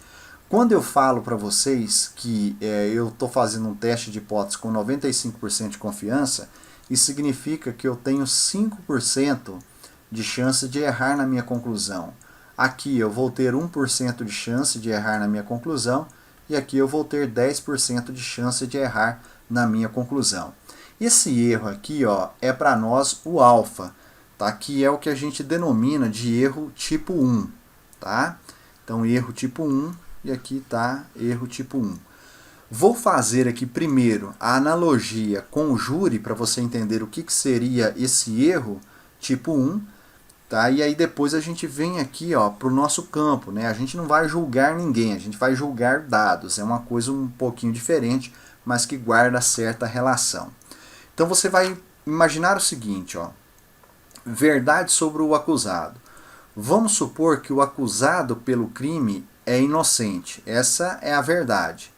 Quando eu falo para vocês que eu estou fazendo um teste de hipótese com 95% de confiança, isso significa que eu tenho 5% de chance de errar na minha conclusão. Aqui eu vou ter 1% de chance de errar na minha conclusão e aqui eu vou ter 10% de chance de errar na minha conclusão. Esse erro aqui, ó, é para nós o alfa, tá? Que é o que a gente denomina de erro tipo 1. Tá? Então erro tipo 1 e aqui está erro tipo 1. Vou fazer aqui primeiro a analogia com o júri para você entender o que seria esse erro tipo 1. Tá? E aí depois a gente vem aqui para o nosso campo, né? A gente não vai julgar ninguém, a gente vai julgar dados. É uma coisa um pouquinho diferente, mas que guarda certa relação. Então você vai imaginar o seguinte, ó, verdade sobre o acusado. Vamos supor que o acusado pelo crime é inocente. Essa é a verdade.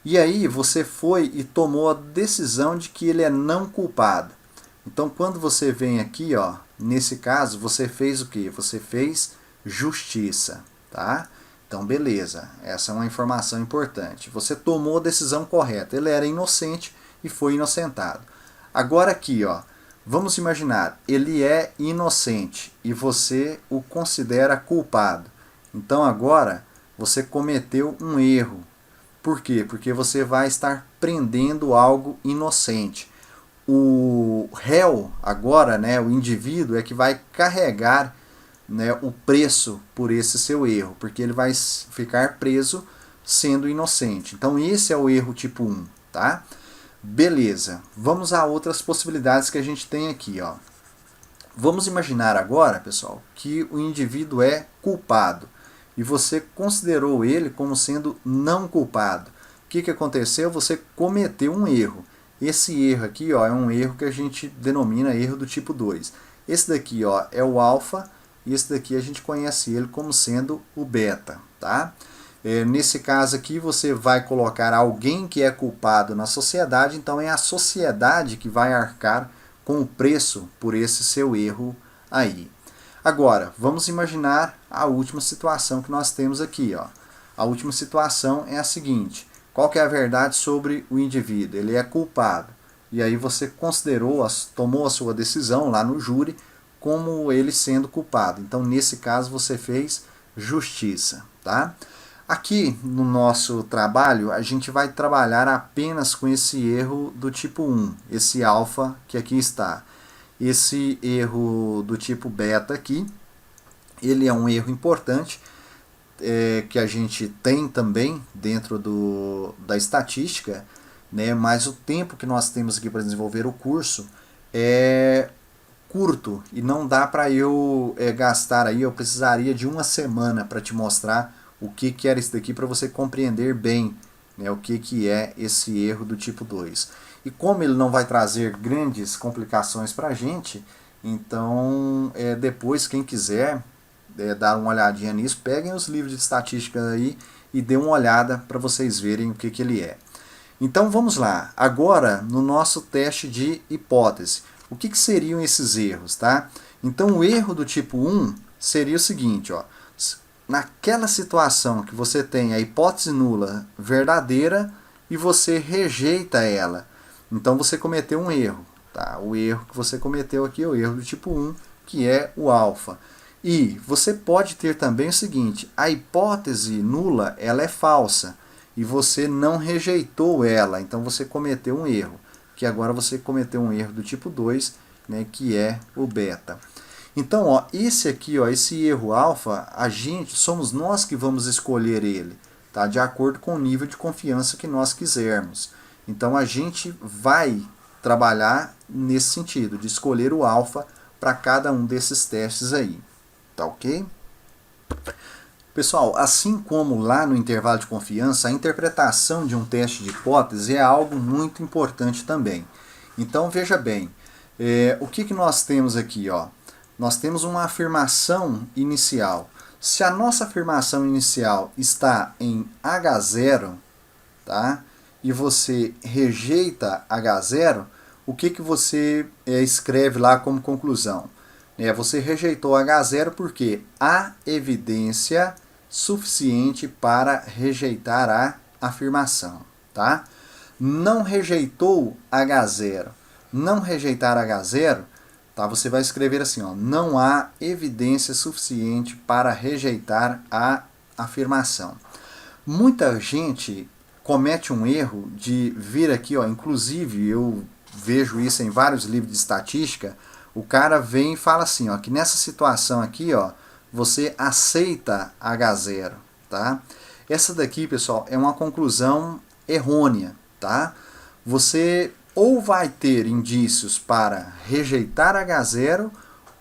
E aí você foi e tomou a decisão de que ele é não culpado. Então quando você vem aqui, ó, nesse caso, você fez o quê? Você fez justiça, tá? Então, beleza. Essa é uma informação importante. Você tomou a decisão correta. Ele era inocente e foi inocentado. Agora aqui, ó, Vamos imaginar, ele é inocente e você o considera culpado. Então agora você cometeu um erro. Por quê? Porque você vai estar prendendo algo inocente. O réu agora, né, o indivíduo é que vai carregar, né, o preço por esse seu erro, porque ele vai ficar preso sendo inocente. Então esse é o erro tipo 1, tá? Beleza, vamos a outras possibilidades que a gente tem aqui, ó. Vamos imaginar agora, pessoal, que o indivíduo é culpado e você considerou ele como sendo não culpado. O que aconteceu? Você cometeu um erro. Esse erro aqui, ó, é um erro que a gente denomina erro do tipo 2. Esse daqui, ó, é o alfa e esse daqui a gente conhece ele como sendo o beta, tá? Nesse caso aqui, você vai colocar alguém que é culpado na sociedade, então é a sociedade que vai arcar com o preço por esse seu erro aí. Agora, vamos imaginar a última situação que nós temos aqui, ó. A última situação é a seguinte: qual que é a verdade sobre o indivíduo? Ele é culpado. E aí você considerou, tomou a sua decisão lá no júri como ele sendo culpado. Então, nesse caso, você fez justiça, tá? Aqui no nosso trabalho, a gente vai trabalhar apenas com esse erro do tipo 1, esse alfa que aqui está. Esse erro do tipo beta aqui, ele é um erro importante, que a gente tem também dentro da estatística, né? Mas o tempo que nós temos aqui para desenvolver o curso é curto e não dá para eu gastar aí, eu precisaria de uma semana para te mostrar o que era isso daqui para você compreender bem, né, o que é esse erro do tipo 2. E como ele não vai trazer grandes complicações para a gente, então depois quem quiser dar uma olhadinha nisso, peguem os livros de estatística aí e dê uma olhada para vocês verem o que ele é. Então vamos lá, agora no nosso teste de hipótese. O que seriam esses erros, tá? Então o erro do tipo 1 seria o seguinte, ó. Naquela situação que você tem a hipótese nula verdadeira e você rejeita ela, então você cometeu um erro, tá? O erro que você cometeu aqui é o erro do tipo 1, que é o alfa. E você pode ter também o seguinte: a hipótese nula ela é falsa e você não rejeitou ela, então você cometeu um erro, que agora você cometeu um erro do tipo 2, né, que é o beta. Então, ó, esse aqui, ó, esse erro alfa, somos nós que vamos escolher ele, tá? De acordo com o nível de confiança que nós quisermos. Então, a gente vai trabalhar nesse sentido, de escolher o alfa para cada um desses testes aí, tá ok? Pessoal, assim como lá no intervalo de confiança, a interpretação de um teste de hipótese é algo muito importante também. Então, veja bem, o que nós temos aqui, ó? Nós temos uma afirmação inicial. Se a nossa afirmação inicial está em H0, tá? E você rejeita H0, o que você escreve lá como conclusão? Você rejeitou H0 porque há evidência suficiente para rejeitar a afirmação, tá? Não rejeitou H0. Não rejeitar H0, tá? Você vai escrever assim, ó, não há evidência suficiente para rejeitar a afirmação. Muita gente comete um erro de vir aqui, ó, inclusive eu vejo isso em vários livros de estatística. O cara vem e fala assim, ó, que nessa situação aqui, ó, você aceita H0, tá? Essa daqui, pessoal, é uma conclusão errônea, tá? Você ou vai ter indícios para rejeitar H0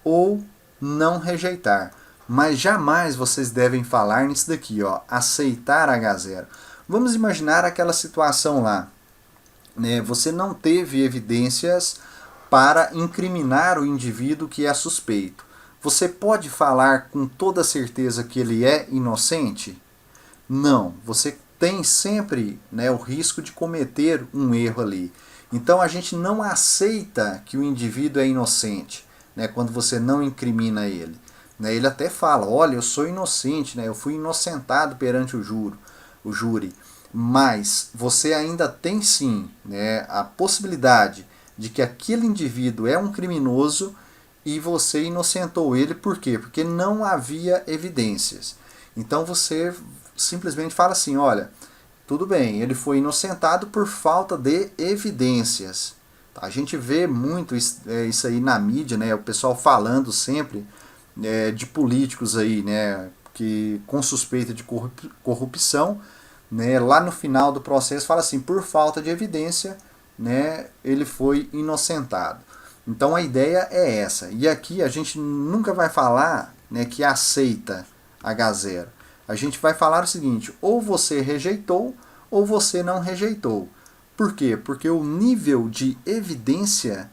ou não rejeitar. Mas jamais vocês devem falar nisso daqui, ó, aceitar H0. Vamos imaginar aquela situação lá, né? Você não teve evidências para incriminar o indivíduo que é suspeito. Você pode falar com toda certeza que ele é inocente? Não, você tem sempre, né, o risco de cometer um erro ali. Então a gente não aceita que o indivíduo é inocente, né, quando você não incrimina ele. Né, ele até fala, olha, eu sou inocente, né, eu fui inocentado perante o júri. Mas você ainda tem sim, né, a possibilidade de que aquele indivíduo é um criminoso e você inocentou ele. Por quê? Porque não havia evidências. Então você simplesmente fala assim, olha, tudo bem, ele foi inocentado por falta de evidências. A gente vê muito isso aí na mídia, né? O pessoal falando sempre de políticos aí, né? Que com suspeita de corrupção, né? Lá no final do processo fala assim, por falta de evidência, né? Ele foi inocentado. Então a ideia é essa. E aqui a gente nunca vai falar, né, que aceita H0. A gente vai falar o seguinte, ou você rejeitou ou você não rejeitou. Por quê? Porque o nível de evidência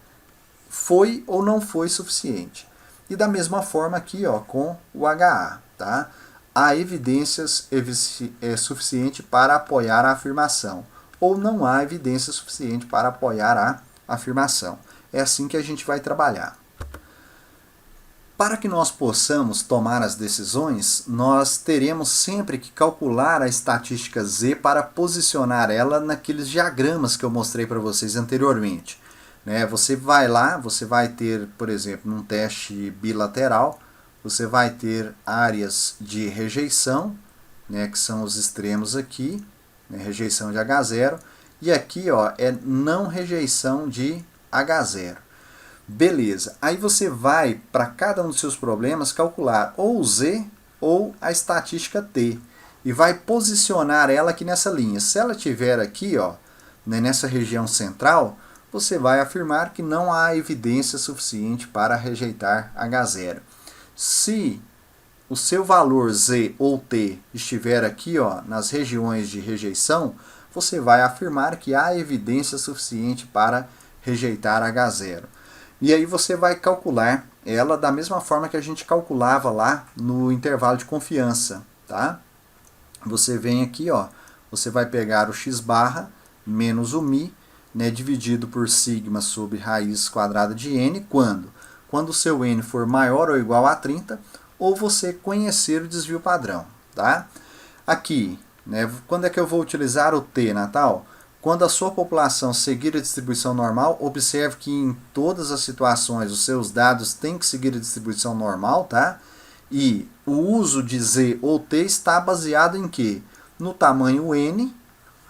foi ou não foi suficiente. E da mesma forma aqui, ó, com o HA, tá? Há evidências suficiente para apoiar a afirmação, ou não há evidência suficiente para apoiar a afirmação. É assim que a gente vai trabalhar. Para que nós possamos tomar as decisões, nós teremos sempre que calcular a estatística Z para posicionar ela naqueles diagramas que eu mostrei para vocês anteriormente. Você vai lá, você vai ter, por exemplo, num teste bilateral, você vai ter áreas de rejeição, né, que são os extremos aqui, né, rejeição de H0, e aqui ó, é não rejeição de H0. Beleza, aí você vai, para cada um dos seus problemas, calcular ou o Z ou a estatística T. E vai posicionar ela aqui nessa linha. Se ela estiver aqui, ó, né, nessa região central, você vai afirmar que não há evidência suficiente para rejeitar H0. Se o seu valor Z ou T estiver aqui, ó, nas regiões de rejeição, você vai afirmar que há evidência suficiente para rejeitar H0. E aí você vai calcular ela da mesma forma que a gente calculava lá no intervalo de confiança, tá? Você vem aqui, ó, você vai pegar o x barra menos o mi, né, dividido por sigma sobre raiz quadrada de n, quando? Quando o seu n for maior ou igual a 30, ou você conhecer o desvio padrão, tá? Aqui, né, quando é que eu vou utilizar o t, Natal? Quando a sua população seguir a distribuição normal, observe que em todas as situações os seus dados têm que seguir a distribuição normal, tá? E o uso de Z ou T está baseado em quê? No tamanho N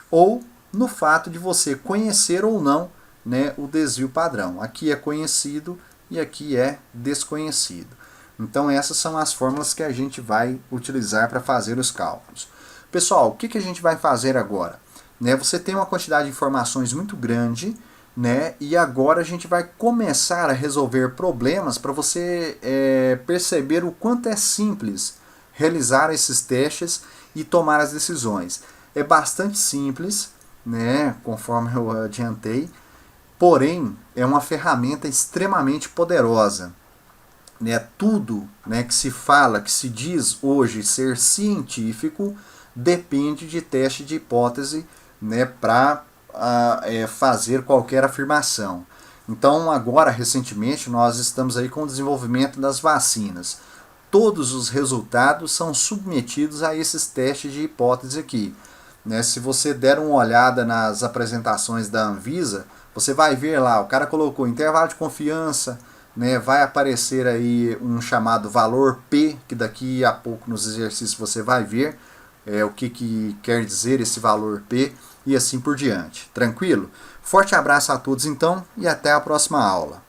ou no fato de você conhecer ou não, né, o desvio padrão. Aqui é conhecido e aqui é desconhecido. Então essas são as fórmulas que a gente vai utilizar para fazer os cálculos. Pessoal, o que a gente vai fazer agora? Você tem uma quantidade de informações muito grande, né? E agora a gente vai começar a resolver problemas para você perceber o quanto é simples realizar esses testes e tomar as decisões. É bastante simples, né? Conforme eu adiantei, porém é uma ferramenta extremamente poderosa. Tudo, né, que se fala, que se diz hoje ser científico, depende de teste de hipótese, né, para fazer qualquer afirmação. Então agora, recentemente, nós estamos aí com o desenvolvimento das vacinas. Todos os resultados são submetidos a esses testes de hipótese aqui. Se você der uma olhada nas apresentações da Anvisa, você vai ver lá, o cara colocou intervalo de confiança, né, vai aparecer aí um chamado valor P, que daqui a pouco nos exercícios você vai ver o que quer dizer esse valor P e assim por diante. Tranquilo? Forte abraço a todos então e até a próxima aula.